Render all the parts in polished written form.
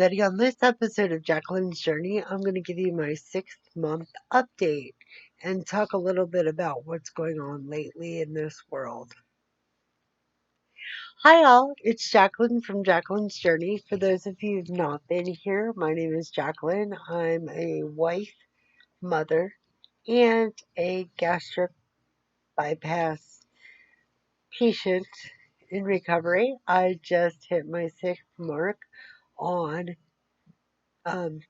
everybody. On this episode of Jacqueline's Journey, I'm going to give you my 6 month update and talk a little bit about what's going on lately in this world. Hi, all. It's Jacqueline from Jacqueline's Journey. For those of you who've not been here, my name is Jacqueline. I'm a wife, mother, and a gastric bypass patient in recovery. I just hit my 6th mark on um,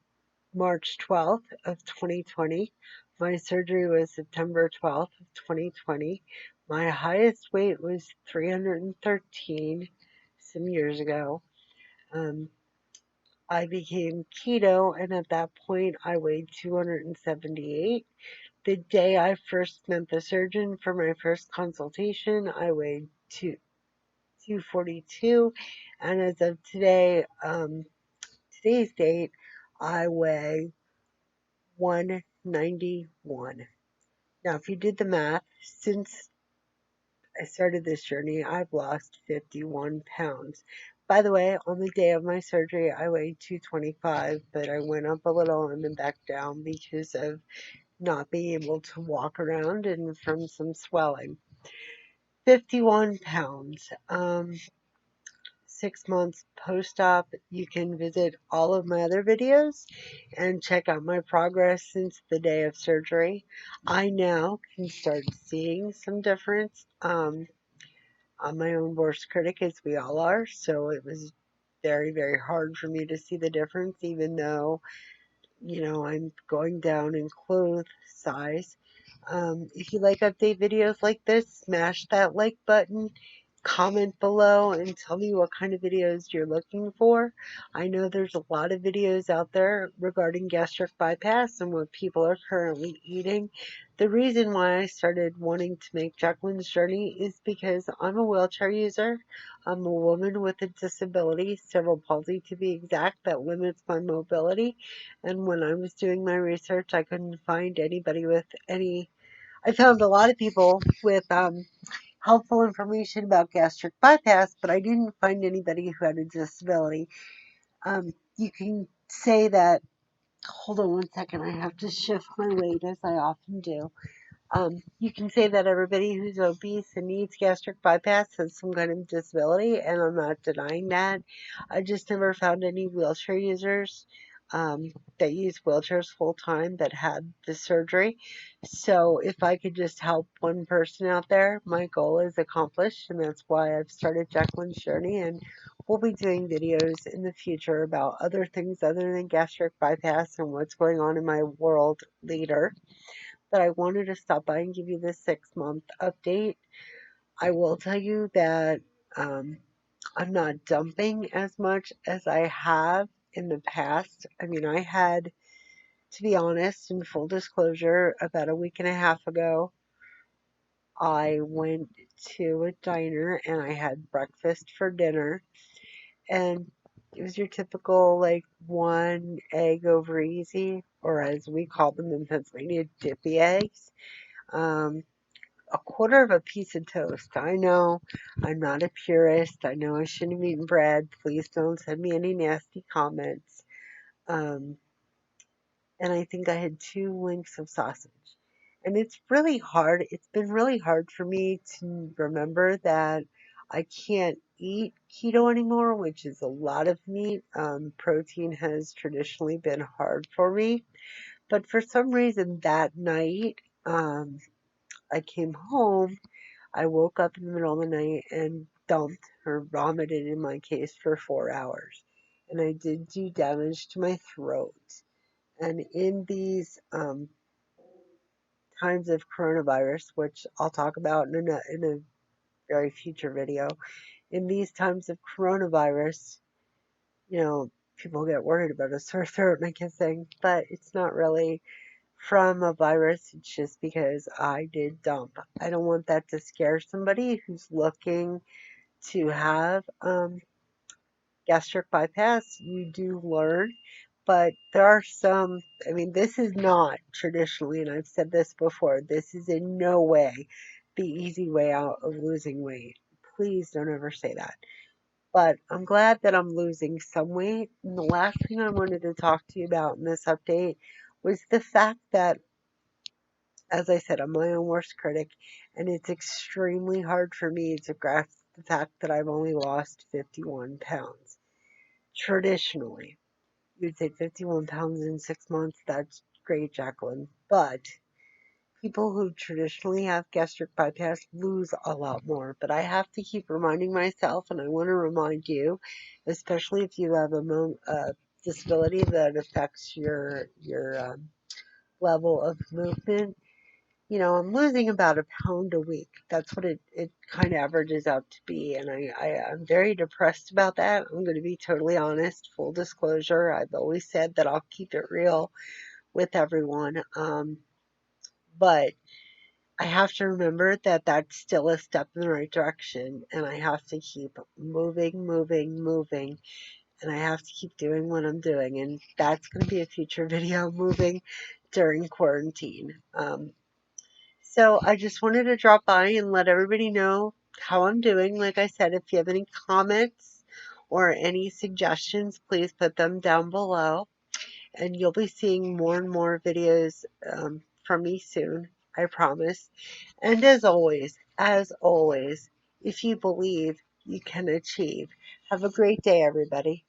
March 12th of 2020. My surgery was September 12th of 2020. My highest weight was 313 some years ago. Um, I became keto, and at that point, I weighed 278. The day I first met the surgeon for my first consultation, I weighed 242, and as of today, today's date, I weigh 191. Now, if you did the math, since I started this journey, I've lost 51 pounds. By the way, on the day of my surgery, I weighed 225, but I went up a little and then back down because of not being able to walk around and from some swelling. 51 pounds. 6 months post-op. You can visit all of my other videos and check out my progress since the day of surgery. I now can start seeing some difference. I'm my own worst critic, as we all are, so it was very, very hard for me to see the difference, even though, I'm going down in clothes size. If you like update videos like this, smash that like button, comment below, and tell me what kind of videos you're looking for. I know there's a lot of videos out there regarding gastric bypass and what people are currently eating. The reason why I started wanting to make Jacqueline's Journey is because I'm a wheelchair user. I'm a woman with a disability, cerebral palsy to be exact, that limits my mobility. And when I was doing my research, I couldn't find anybody with any. I found a lot of people with helpful information about gastric bypass, but I didn't find anybody who had a disability. You can say that, hold on one second, I have to shift my weight as I often do. You can say that everybody who's obese and needs gastric bypass has some kind of disability, and I'm not denying that. I just never found any wheelchair users that use wheelchairs full time that had the surgery. So if I could just help one person out there, my goal is accomplished, and that's why I've started Jacqueline's Journey. And we'll be doing videos in the future about other things other than gastric bypass and what's going on in my world later. But I wanted to stop by and give you this 6 month update. I will tell you that I'm not dumping as much as I have in the past. I mean, I had, to be honest, in full disclosure, about a week and a half ago, I went to a diner and I had breakfast for dinner. And it was your typical, like, one egg over easy, or as we call them in Pennsylvania, dippy eggs. Um, a quarter of a piece of toast. I know I'm not a purist. I know I shouldn't have eaten bread. Please don't send me any nasty comments. Um, and I think I had 2 links of sausage. And it's really hard. It's been really hard for me to remember that I can't eat keto anymore, which is a lot of meat. Protein has traditionally been hard for me. But for some reason that night, I came home. I woke up in the middle of the night and dumped or vomited in my case for 4 hours. And I did do damage to my throat. And in these times of coronavirus, which I'll talk about in a very future video, in these times of coronavirus, people get worried about a sore throat and I kept saying, but it's not really from a virus. It's just because I did dump. I don't want that to scare somebody who's looking to have gastric bypass. You do learn, but there are some. I mean, this is not traditionally, and I've said this before, this is in no way the easy way out of losing weight. Please don't ever say that. but I'm glad that I'm losing some weight. And the last thing I wanted to talk to you about in this update was the fact that, as I said, I'm my own worst critic, and it's extremely hard for me to grasp the fact that I've only lost 51 pounds. Traditionally, you'd say 51 pounds in 6 months, that's great, Jacqueline. But people who traditionally have gastric bypass lose a lot more. But I have to keep reminding myself, and I want to remind you, especially if you have a disability that affects your level of movement. I'm losing about a pound a week. That's what it kind of averages out to be. And I'm very depressed about that. I'm going to be totally honest, full disclosure. I've always said that I'll keep it real with everyone. But I have to remember that that's still a step in the right direction. And I have to keep moving, moving, moving. And I have to keep doing what I'm doing. And that's going to be a future video, moving during quarantine. So I just wanted to drop by and let everybody know how I'm doing. Like I said, if you have any comments or any suggestions, please put them down below. And you'll be seeing more and more videos from me soon, I promise. And as always, if you believe, you can achieve. Have a great day, everybody.